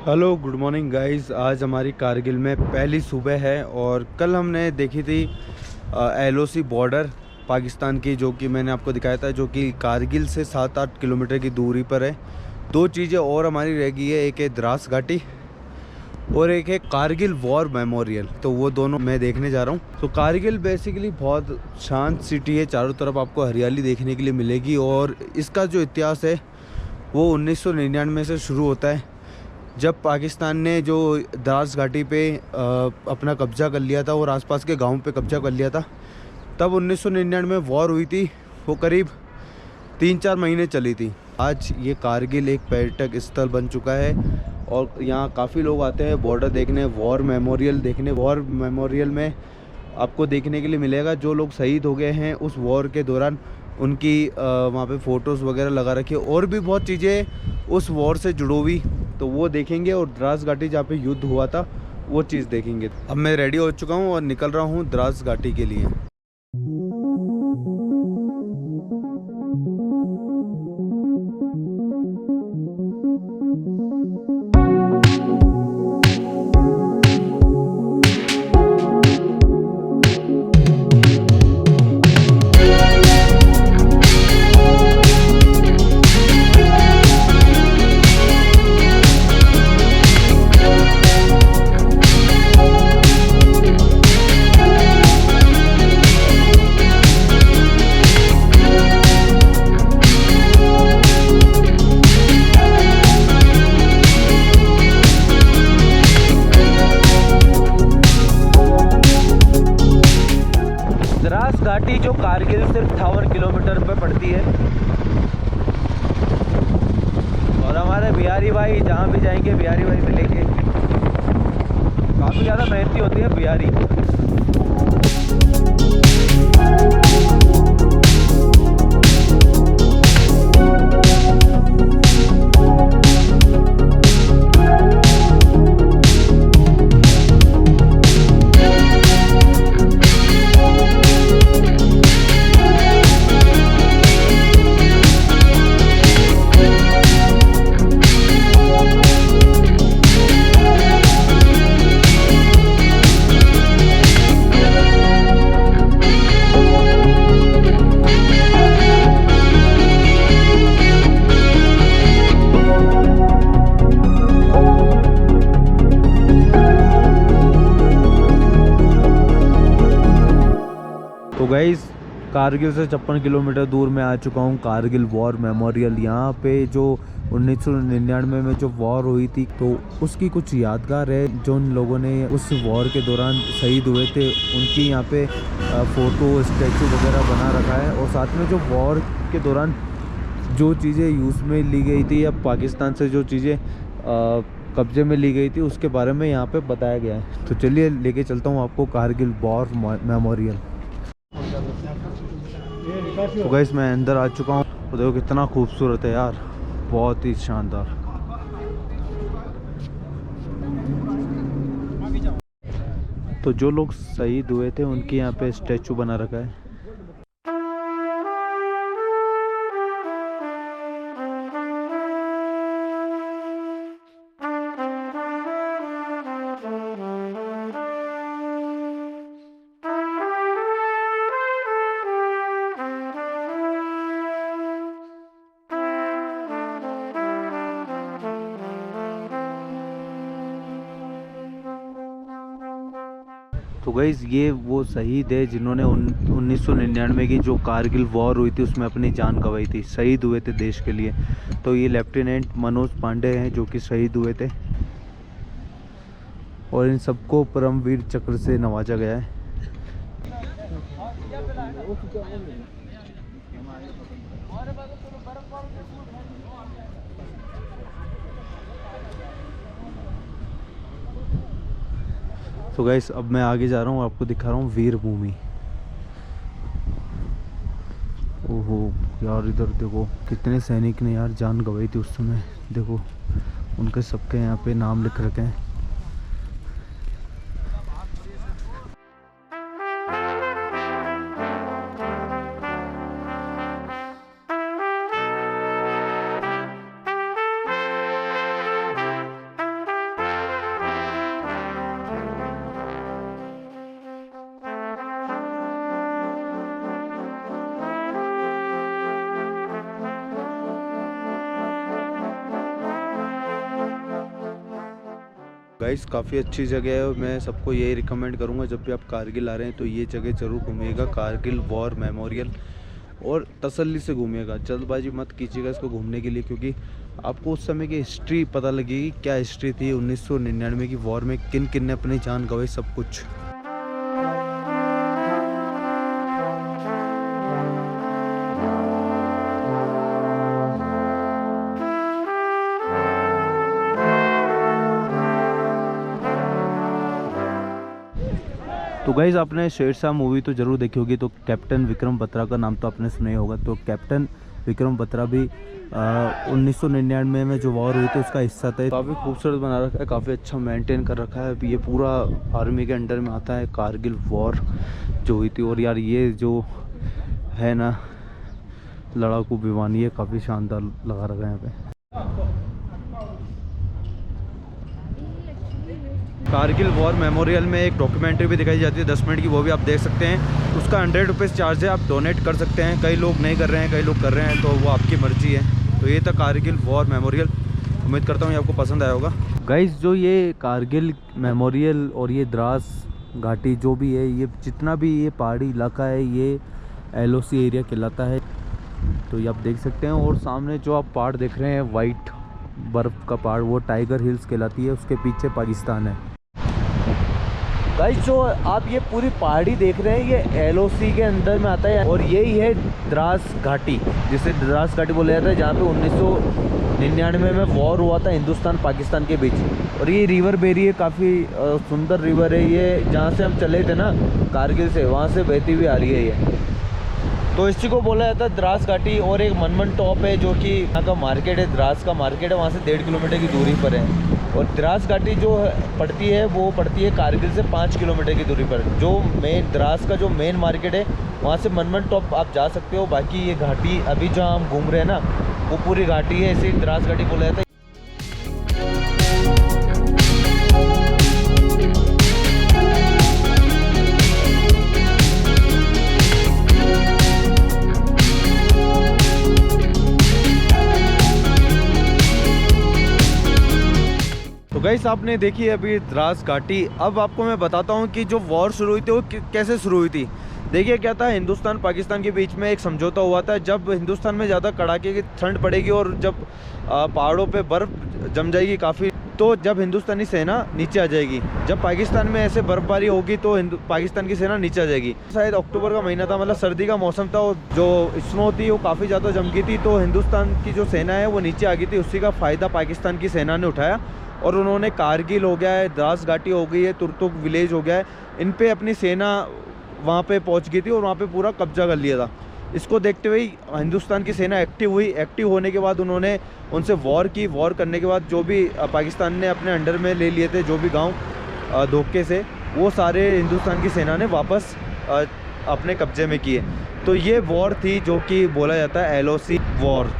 Hello good morning guys. आज हमारी कारगिल में पहली सुबह है और कल हमने देखी थी एलओसी बॉर्डर पाकिस्तान की, जो कि मैंने आपको दिखाया था, जो कि कारगिल से 7-8 किलोमीटर की दूरी पर है। दो चीज़ें और हमारी रह गई है, एक है द्रास घाटी और एक है कारगिल वॉर मेमोरियल। तो वो दोनों मैं देखने जा रहा हूँ। तो कारगिल बेसिकली बहुत शांत सिटी है, चारों तरफ आपको हरियाली देखने के लिए मिलेगी और इसका जो इतिहास है वो 1999 से शुरू होता है, जब पाकिस्तान ने जो द्रास घाटी पे अपना कब्जा कर लिया था और आसपास के गांव पे कब्जा कर लिया था। तब 1999 में वॉर हुई थी, वो करीब 3-4 महीने चली थी। आज ये कारगिल एक पर्यटक स्थल बन चुका है और यहाँ काफ़ी लोग आते हैं बॉर्डर देखने, वॉर मेमोरियल देखने। वॉर मेमोरियल में आपको देखने के लिए मिलेगा जो लोग शहीद हो गए हैं उस वॉर के दौरान, उनकी वहाँ पे फ़ोटोज़ वगैरह लगा रखी है और भी बहुत चीज़ें उस वॉर से जुड़ी हुई, तो वो देखेंगे। और द्रास घाटी जहाँ पे युद्ध हुआ था वो चीज़ देखेंगे। अब मैं रेडी हो चुका हूँ और निकल रहा हूँ द्रास घाटी के लिए। द्रास घाटी जो कारगिल से 58 किलोमीटर पे पड़ती है और हमारे बिहारी भाई जहाँ भी जाएंगे बिहारी भाई मिलेंगे। काफ़ी ज़्यादा मेहनती होती है बिहारी। तो गाइस, कारगिल से 56 किलोमीटर दूर मैं आ चुका हूँ कारगिल वॉर मेमोरियल। यहाँ पे जो 1999 में जो वॉर हुई थी तो उसकी कुछ यादगार है। जो उन लोगों ने उस वॉर के दौरान शहीद हुए थे उनकी यहाँ पे फ़ोटो स्टैचू वगैरह बना रखा है। और साथ में जो वॉर के दौरान जो चीज़ें यूज़ में ली गई थी या पाकिस्तान से जो चीज़ें कब्जे में ली गई थी उसके बारे में यहाँ पे बताया गया है। तो चलिए लेके चलता हूँ आपको कारगिल वॉर मेमोरियल। तो गाइस, मैं अंदर आ चुका हूँ। तो देखो कितना खूबसूरत है यार, बहुत ही शानदार। तो जो लोग शहीद हुए थे उनके यहाँ पे स्टैचू बना रखा है। तो गाइज़, ये वो शहीद है जिन्होंने 1999 की जो कारगिल वॉर हुई थी उसमें अपनी जान गंवाई थी, शहीद हुए थे देश के लिए। तो ये लेफ्टिनेंट मनोज पांडे हैं जो कि शहीद हुए थे और इन सबको परमवीर चक्र से नवाजा गया है। तो गाइस, अब मैं आगे जा रहा हूँ, आपको दिखा रहा हूँ वीर भूमि। ओहो यार, इधर देखो कितने सैनिक ने यार जान गंवाई थी उस समय। देखो उनके सबके यहाँ पे नाम लिख रखे हैं। गाइस काफ़ी अच्छी जगह है और मैं सबको यही रिकमेंड करूँगा जब भी आप कारगिल आ रहे हैं तो ये जगह ज़रूर घूमिएगा, कारगिल वॉर मेमोरियल। और तसल्ली से घूमिएगा, जल्दबाजी मत कीजिएगा इसको घूमने के लिए, क्योंकि आपको उस समय की हिस्ट्री पता लगेगी, क्या हिस्ट्री थी 1999 की वॉर में, किन किन ने अपनी जान गंवाई, सब कुछ। तो गाइज़ आपने शेरशाह मूवी तो ज़रूर देखी होगी, तो कैप्टन विक्रम बत्रा का नाम तो आपने सुना ही होगा। तो कैप्टन विक्रम बत्रा भी 1999 में जो वॉर हुई थी उसका हिस्सा था। काफ़ी खूबसूरत बना रखा है, काफ़ी अच्छा मेंटेन कर रखा है। ये पूरा आर्मी के अंडर में आता है, कारगिल वॉर जो हुई थी। और यार ये जो है ना लड़ाकू विमान, ये काफ़ी शानदार लगा रखा है यहाँ पे। कारगिल वॉर मेमोरियल में एक डॉक्यूमेंट्री भी दिखाई जाती है 10 मिनट की, वो भी आप देख सकते हैं। उसका 100 रुपीज़ चार्ज है, आप डोनेट कर सकते हैं। कई लोग नहीं कर रहे हैं, कई लोग कर रहे हैं, तो वो आपकी मर्ज़ी है। तो ये था कारगिल वॉर मेमोरियल, उम्मीद करता हूँ ये आपको पसंद आया होगा। गाइस जो ये कारगिल मेमोरियल और ये द्रास घाटी जो भी है, ये जितना भी ये पहाड़ी इलाका है, ये LOC एरिया कहलाता है। तो ये आप देख सकते हैं। और सामने जो आप पहाड़ देख रहे हैं वाइट बर्फ़ का पहाड़, वो टाइगर हिल्स कहलाती है, उसके पीछे पाकिस्तान है। गाइस जो आप ये पूरी पहाड़ी देख रहे हैं, ये LOC के अंदर में आता है। और यही है द्रास घाटी, जिसे द्रास घाटी बोला जाता है, जहाँ पे 1999 में वॉर हुआ था हिंदुस्तान पाकिस्तान के बीच। और ये रिवर बेरी है, काफ़ी सुंदर रिवर है ये, जहाँ से हम चले थे ना कारगिल से, वहाँ से बहती हुई आ रही है ये। तो इसी को बोला जाता है द्रास घाटी। और एक मनमन टॉप है जो कि यहाँ का मार्केट है, द्रास का मार्केट है, वहाँ से 1.5 किलोमीटर की दूरी पर है। और द्रास घाटी जो पड़ती है वो पड़ती है कारगिल से 5 किलोमीटर की दूरी पर। जो मेन द्रास का जो मेन मार्केट है, वहाँ से मनमन टॉप आप जा सकते हो। बाकी ये घाटी अभी जहाँ हम घूम रहे हैं ना, वो पूरी घाटी है, इसे द्रास घाटी बोला जाता है। गाइस आपने देखी अभी द्रास घाटी। अब आपको मैं बताता हूँ कि जो वॉर शुरू हुई थी वो कैसे शुरू हुई थी। देखिए क्या था, हिंदुस्तान पाकिस्तान के बीच में एक समझौता हुआ था। जब हिंदुस्तान में ज़्यादा कड़ाके की ठंड पड़ेगी और जब पहाड़ों पे बर्फ़ जम जाएगी काफ़ी, तो जब हिंदुस्तानी सेना नीचे आ जाएगी। जब पाकिस्तान में ऐसे बर्फ़बारी होगी तो पाकिस्तान की सेना नीचे आ जाएगी। शायद अक्टूबर का महीना था, मतलब सर्दी का मौसम था, और जो स्नो थी वो काफ़ी ज़्यादा जम गई थी। तो हिंदुस्तान की जो सेना है वो नीचे आ गई थी। उसी का फ़ायदा पाकिस्तान की सेना ने उठाया और उन्होंने कारगिल हो गया है, द्रास घाटी हो गई है, तुर्तुक विलेज हो गया है, इन पे अपनी सेना वहाँ पे पहुँच गई थी और वहाँ पे पूरा कब्जा कर लिया था। इसको देखते हुए हिंदुस्तान की सेना एक्टिव हुई। एक्टिव होने के बाद उन्होंने उनसे वॉर की। वॉर करने के बाद जो भी पाकिस्तान ने अपने अंडर में ले लिए थे, जो भी गांव धोखे से, वो सारे हिंदुस्तान की सेना ने वापस अपने कब्जे में किए। तो ये वॉर थी जो कि बोला जाता है LOC वॉर।